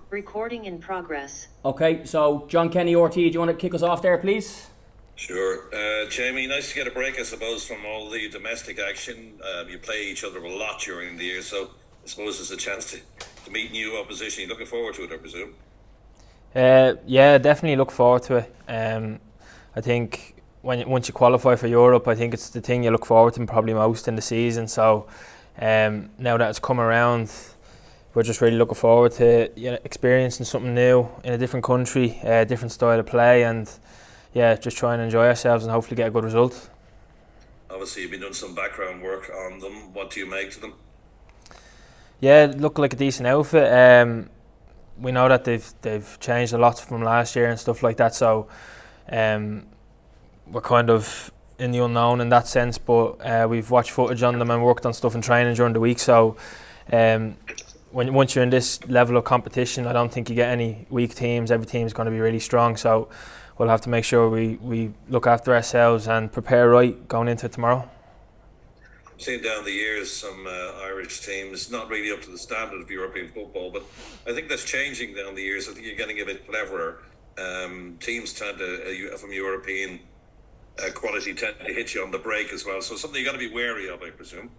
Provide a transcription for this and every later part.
Recording in progress. Okay, so John Kenny, 𝗟𝗘, do you want to kick us off there, please? Sure. Jamie, nice to get a break, I suppose, from all the domestic action. You play each other a lot during the year, so I suppose it's a chance to meet new opposition. You're looking forward to it, I presume? Yeah, definitely look forward to it. I think once you qualify for Europe, I think it's the thing you look forward to probably most in the season. So now that it's come around, we're just really looking forward to experiencing something new in a different country, different style of play, and just try and enjoy ourselves and hopefully get a good result. Obviously, you've been doing some background work on them. What do you make to them? Yeah, look like a decent outfit. We know that they've changed a lot from last year and stuff like that, so we're kind of in the unknown in that sense, but we've watched footage on them and worked on stuff in training during the week, so once you're in this level of competition, I don't think you get any weak teams. Every team's going to be really strong, so we'll have to make sure we look after ourselves and prepare right going into it tomorrow. I've seen down the years some Irish teams not really up to the standard of European football, but I think that's changing down the years. I think you're getting a bit cleverer. Teams tend to, from European quality, tend to hit you on the break as well, so something you've got to be wary of, I presume.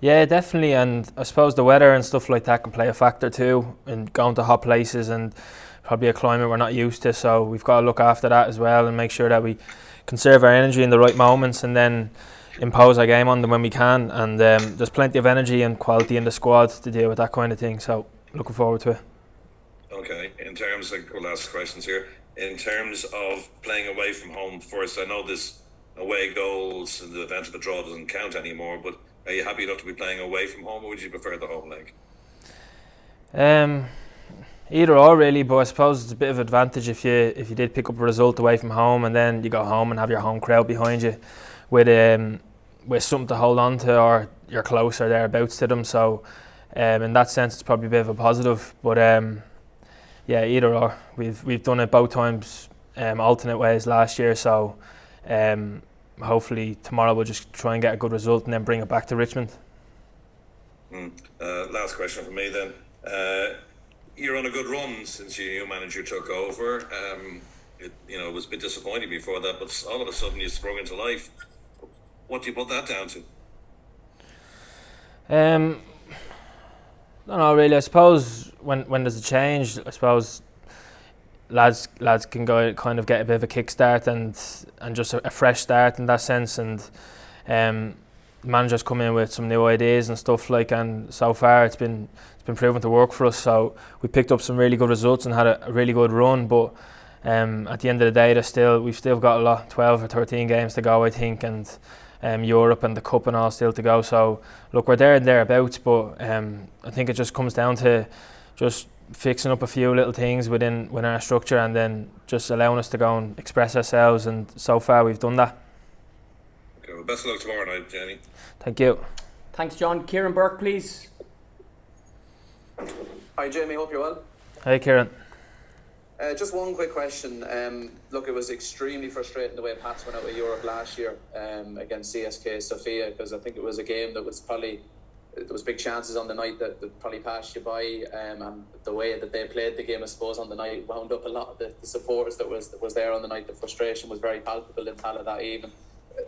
Yeah, definitely, and I suppose the weather and stuff like that can play a factor too in going to hot places and probably a climate we're not used to, so we've got to look after that as well and make sure that we conserve our energy in the right moments and then impose our game on them when we can, and there's plenty of energy and quality in the squad to deal with that kind of thing, so looking forward to it. Okay, in terms of, we'll ask questions here, in terms of playing away from home first, I know this away goals and the event of a draw doesn't count anymore, but are you happy enough to be playing away from home, or would you prefer the home leg? Either or really, but I suppose it's a bit of advantage if you did pick up a result away from home and then you go home and have your home crowd behind you with something to hold on to, or you're closer thereabouts to them. So in that sense, it's probably a bit of a positive. But either or. We've done it both times, alternate ways last year. So hopefully tomorrow we'll just try and get a good result and then bring it back to Richmond. Last question from me then. You're on a good run since your new manager took over. It was a bit disappointing before that, but all of a sudden you sprung into life. What do you put that down to? I don't know really. I suppose when there's a change, I suppose lads can go kind of get a bit of a kickstart and just a fresh start in that sense, and managers come in with some new ideas and stuff like, and so far it's been proven to work for us. So we picked up some really good results and had a really good run, but at the end of the day we've still got a lot, 12 or 13 games to go I think, and Europe and the Cup and all still to go. So look, we're there and thereabouts, but I think it just comes down to just fixing up a few little things within our structure and then just allowing us to go and express ourselves, and so far we've done that. Okay, well, best of luck tomorrow night, Jenny. Thank you. Thanks, John. Kieran Burke, please. Hi Jamie, hope you're well. Hey Kieran. Just one quick question. Look, it was extremely frustrating the way Pats went out of Europe last year against CSKA Sofia, because I think it was a game that was probably, there was big chances on the night that probably passed you by, and the way that they played the game, I suppose, on the night wound up a lot of the supporters that was there on the night. The frustration was very palpable in Tallaght that evening.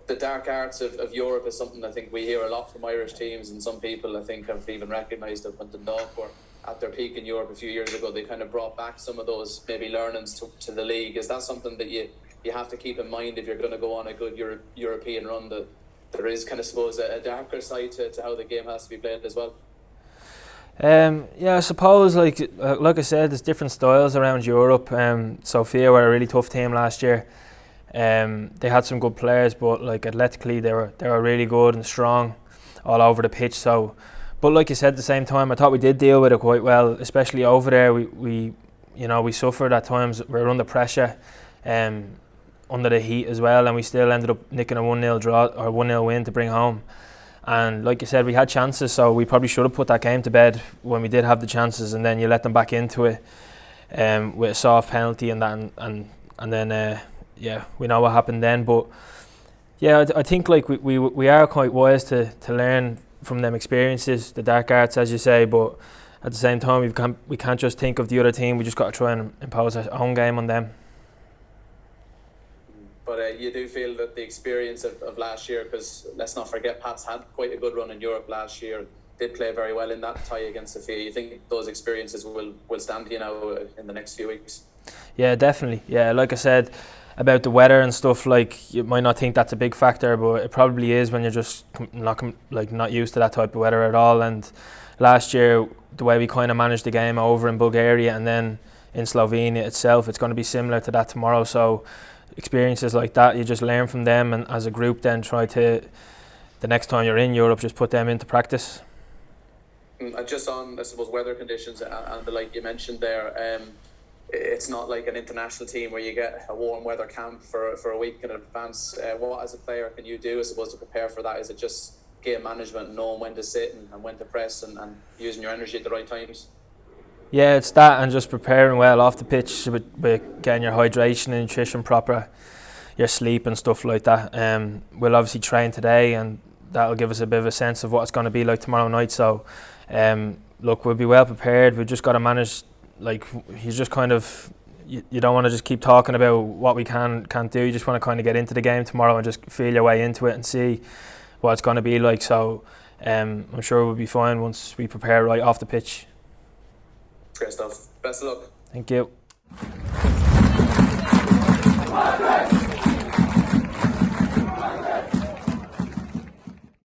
The dark arts of Europe is something I think we hear a lot from Irish teams, and some people I think have even recognised that when Dundalk were at their peak in Europe a few years ago, they kind of brought back some of those maybe learnings to the league. Is that something that you have to keep in mind if you're going to go on a good European run, that there is kind of, suppose, a darker side to how the game has to be played as well? I suppose like I said, there's different styles around Europe. Sofia were a really tough team last year. They had some good players, but like athletically they were really good and strong all over the pitch. So, but like you said, at the same time, I thought we did deal with it quite well, especially over there. We suffered at times. We were under pressure, under the heat as well, and we still ended up nicking a 1-0 draw or 1-0 win to bring home. And like you said, we had chances, so we probably should have put that game to bed when we did have the chances, and then you let them back into it with a soft penalty and that, and then we know what happened then. But I think like we are quite wise to learn from them experiences, the dark arts, as you say. But at the same time we can't just think of the other team. We just got to try and impose our own game on them. But you do feel that the experience of last year, because let's not forget Pats had quite a good run in Europe last year, did play very well in that tie against 𝗣𝗥𝗘. You think those experiences will stand to you now in the next few weeks? Yeah, definitely. Yeah, like I said about the weather and stuff, like you might not think that's a big factor, but it probably is when you're just not used to that type of weather at all. And last year, the way we kind of managed the game over in Bulgaria and then in Slovenia itself, it's going to be similar to that tomorrow. So experiences like that, you just learn from them, and as a group then try to, the next time you're in Europe, just put them into practice. Just on, I suppose, weather conditions and the like you mentioned there, it's not like an international team where you get a warm weather camp for a week in advance. What, as a player, can you do, I suppose, to prepare for that? Is it just game management, knowing when to sit and when to press and using your energy at the right times? Yeah, it's that, and just preparing well off the pitch with getting your hydration and nutrition proper, your sleep and stuff like that. We'll obviously train today, and that'll give us a bit of a sense of what it's going to be like tomorrow night. So look, we'll be well prepared. We've just got to manage, like, you just kind of, you don't want to just keep talking about what we can't do. You just want to kind of get into the game tomorrow and just feel your way into it and see what it's going to be like. So I'm sure we'll be fine once we prepare right off the pitch. Great stuff. Best of luck. Thank you.